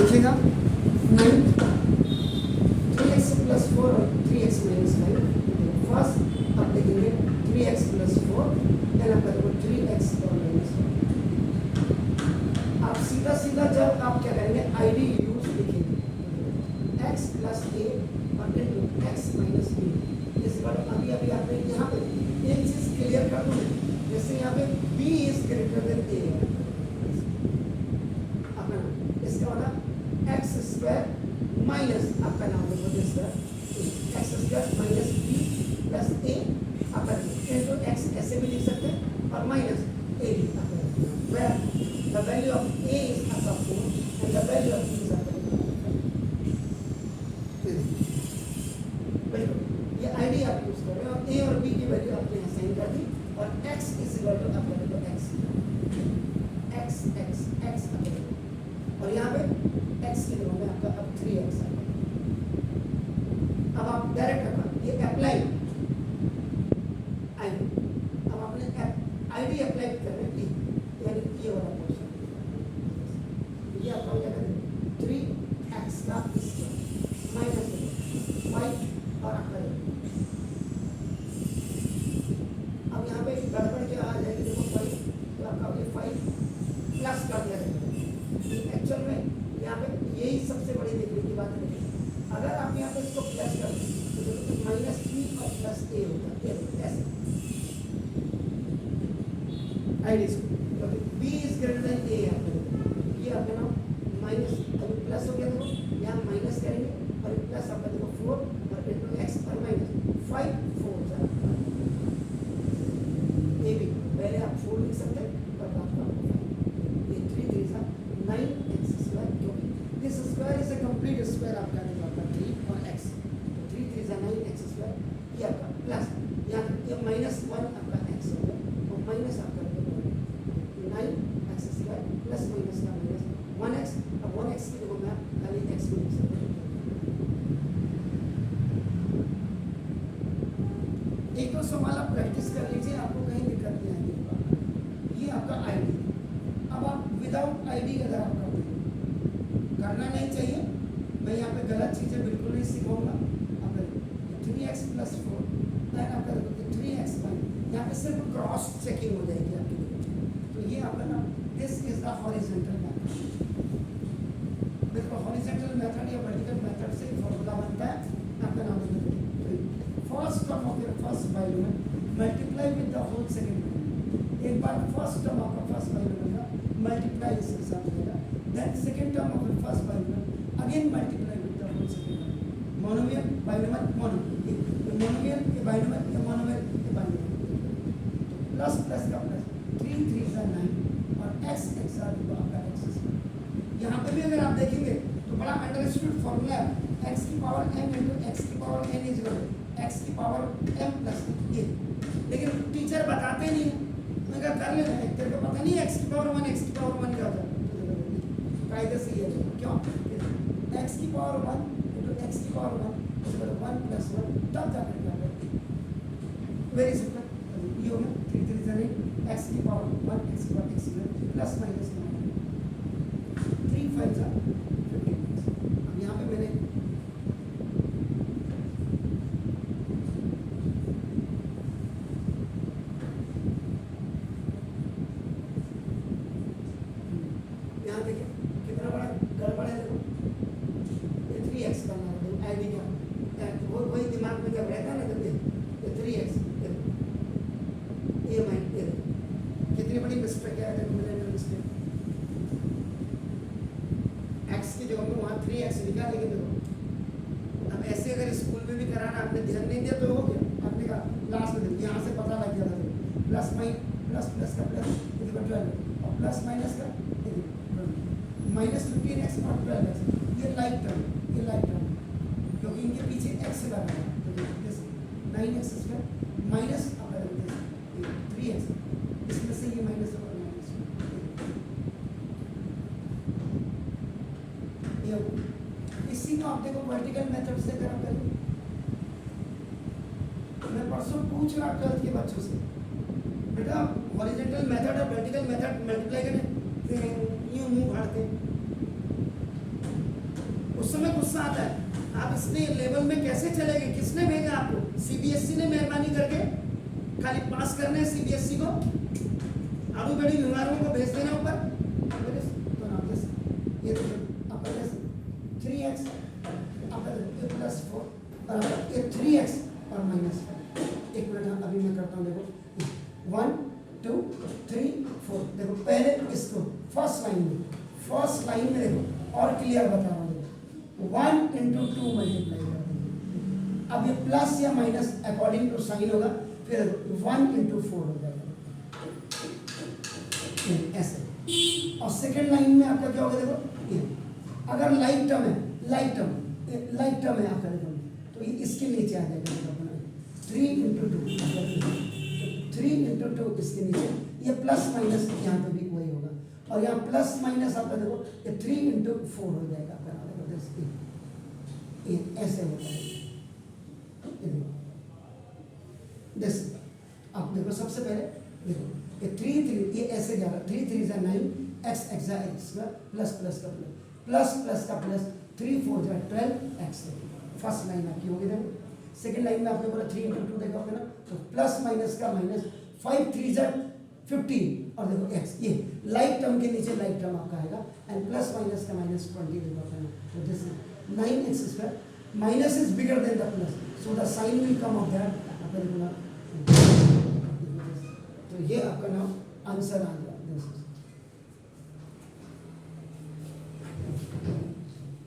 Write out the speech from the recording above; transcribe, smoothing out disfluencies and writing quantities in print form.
लिखेगा 9 3x plus 4 और 3x minus 5। First अब लिखेंगे 3x प्लस 4 देन आप करेंगे 3x और माइनस 5। आप सीधा सीधा जब आप क्या करेंगे आईडी यूज लिखेंगे x प्लस a और इनटू x माइनस b। इस बार अभी अभी आपने यहाँ पे एक चीज क्लियर कर दूँ, जैसे यहाँ पे b is greater than a है, अपना इसका मतलब एक्स स्क्वायर माइनस आपका नाम देखो x square minus B plus A upper into x ऐसे भी लिख सकते हैं और माइनस ए भी upper where the value of A is upper 4 and the value of B is upper. बिल्कुल ये आईडी आप यूज कर रहे हो और ए और बी की वैल्यू आपने यहाँ साइन कर दी और x is equal to upper x x x x upper और यहाँ पे x की जगह में आपका अब 3x आ गया। अब आप डायरेक्ट रखा ये अप्लाई आई, अब आपने आईडी अप्लाई कर रहे हैं यानी ये वाला पोर्शन ये आपका क्या करें 3x का माइनस 5 और आपका अब यहाँ पे गड़बड़ क्या आ जाएगी देखो 5 तो आपका ये 5 प्लस कर दिया जाएगा। एक्चुअल में यहाँ पे यही सबसे बड़ी देखने की बात है, अगर आप यहाँ पे इसको प्लस कर तो माइनस 3 और प्लस ए होता है ऐसे आईडी से बी इज ग्रेटर देन ए है ये आपका नाम माइनस अभी प्लस हो गया देखो यहाँ माइनस करेंगे और प्लस आपका देखो 4 और इनटू एक्स और माइनस 5 4 ए बी पहले आप 4 लिख सकते हैं और आपका ये 3 3 सा 9x स्क्वायर क्योंकि this square is a complete square आपका देगा आपका 3 और x 3 3 सा 9x स्क्वायर ये आपका प्लस यहाँ ये माइनस 1 आपका x हो गया और माइनस आपका 9x स्क्वायर प्लस माइनस का माइनस 1x अब 1x की जगह में खाली x को लिख सकते हैं। एक तो सवाल आप प्रैक्टिस कर लीजिए आपको कहीं दिक्कत नहीं आएगी। ये आपका आईडी अब आप विदाउट आईडी अगर आप करना नहीं चाहिए, मैं यहाँ पे गलत चीज़ें बिल्कुल नहीं सिखाऊंगा। अब 3x प्लस 4 दैन आप करोगे 3x माइनस यहाँ पे सिर्फ क्रॉस चेकिंग हो जाएगी आपकी। तो ये आपका ना this is the horizontal method. देखो हॉरिजॉन्टल मेथड या वर्टिकल मेथड से फॉर्मूला बनता है आपका नाम first term of your first binomial multiply with the whole second binomial. एक बार फर्स्ट टर्म आपका फर्स्ट बाइनोमियल का मल्टीप्लाई इसके साथ होगा then second term of the first binomial again multiply with the whole second monomial binomial monomial के binomial के monomial के binomial प्लस प्लस का प्लस 3 3 सा 9 और x x आ तो आपका x यहाँ पे भी अगर आप देखेंगे तो बड़ा अंडरस्टूड फॉर्मूला है x की पावर m into x की power n is equal x की पावर m प्लस a, लेकिन टीचर बताते नहीं है। मैं कहा कर लेना है तेरे को पता नहीं x की पावर 1 x की पावर 1 क्या होता है कायदे से ये क्यों x की पावर 1 into x की पावर 1 इक्वल 1 प्लस 1 तब जाकर क्या होगा वेरी सिंपल ये होगा 3 3 से नहीं x की पावर 1 x की पावर x प्लस माइनस 3 5 जा 15। अब यहाँ पे मैंने यहाँ देखिए कितना बड़ा गड़बड़ है देखो ये 3x करना है तो आईडी का वो वही दिमाग में जब रहता है ना जब ये 3x ये माइंड ये कितनी बड़ी मिस्टेक है देखो मिस्टेक x की जगह में वहाँ 3x लिखा लेकिन देखो अब ऐसे अगर स्कूल में भी कराना आपने ध्यान नहीं दिया तो हो गया आपने कहा लास्ट में यहाँ से पता लग गया था प्लस प्लस प्लस का प्लस इक्वल 12 और प्लस माइनस का माइनस 15x और 12x ये लाइक टर्म क्योंकि इनके पीछे x लगा है तो 9x स्क्वायर माइनस 3x इसमें से ये माइनस और माइनस ये इसी को आप देखो वर्टिकल मेथड से अगर आप करें मैं परसों पूछ रहा 12th के बच्चों से बेटा हॉरिजॉन्टल मेथड और वर्टिकल मेथड मल्टीप्लाई करें यूं मुंह फाड़ते समय गुस्सा आता है, आप इसने लेवल में कैसे चलेंगे, किसने भेजा आपको, सीबीएसई ने मेहरबानी करके खाली पास करने सीबीएसई को, आड़ू बड़ी बीमारियों को भेज देना ऊपर। तो ना ये आपका 3x आपका +4 बराबर ये 3x और -4। एक मिनट अभी मैं करता हूँ, देखो 1 2 3 4। देखो पहले इसको फर्स्ट लाइन में देखो और क्लियर बता रहा हूँ, 1 × 2 मल्टीप्लाई कर देंगे। अब ये प्लस या माइनस अकॉर्डिंग टू साइन होगा, फिर 1 × 4 हो जाएगा ऐसे। और सेकंड लाइन में आपका क्या होगा, देखो ये अगर लाइक टर्म है आपका, देखो तो ये इसके नीचे आ जाएगा, 3 × 2 इसके नीचे, ये प्लस माइनस यहाँ पे भी वही होगा, और यहाँ प्लस माइनस आपका देखो ये 3 × 4 हो जाएगा आपका, ये ऐसे होता है। आप देखो सबसे पहले देखो ये 3 ये ऐसे जा रहा है, 3 3 = 9, x प्लस का प्लस 3 4 = 12 x। फर्स्ट लाइन आपकी होगी। देखो सेकंड लाइन में आपने बोला 3 × 2 देखा होगा ना, तो प्लस माइनस का माइनस, 5 3 = 15 और देखो x, ये लाइक टर्म के नीचे लाइक टर्म आपका आएगा, एंड प्लस माइनस का -20 देखो आपका, तो this 9x², minus is bigger than the plus, so the sign will come of that आपका, देखो ना, तो ये आपका नाम आंसर आ गया।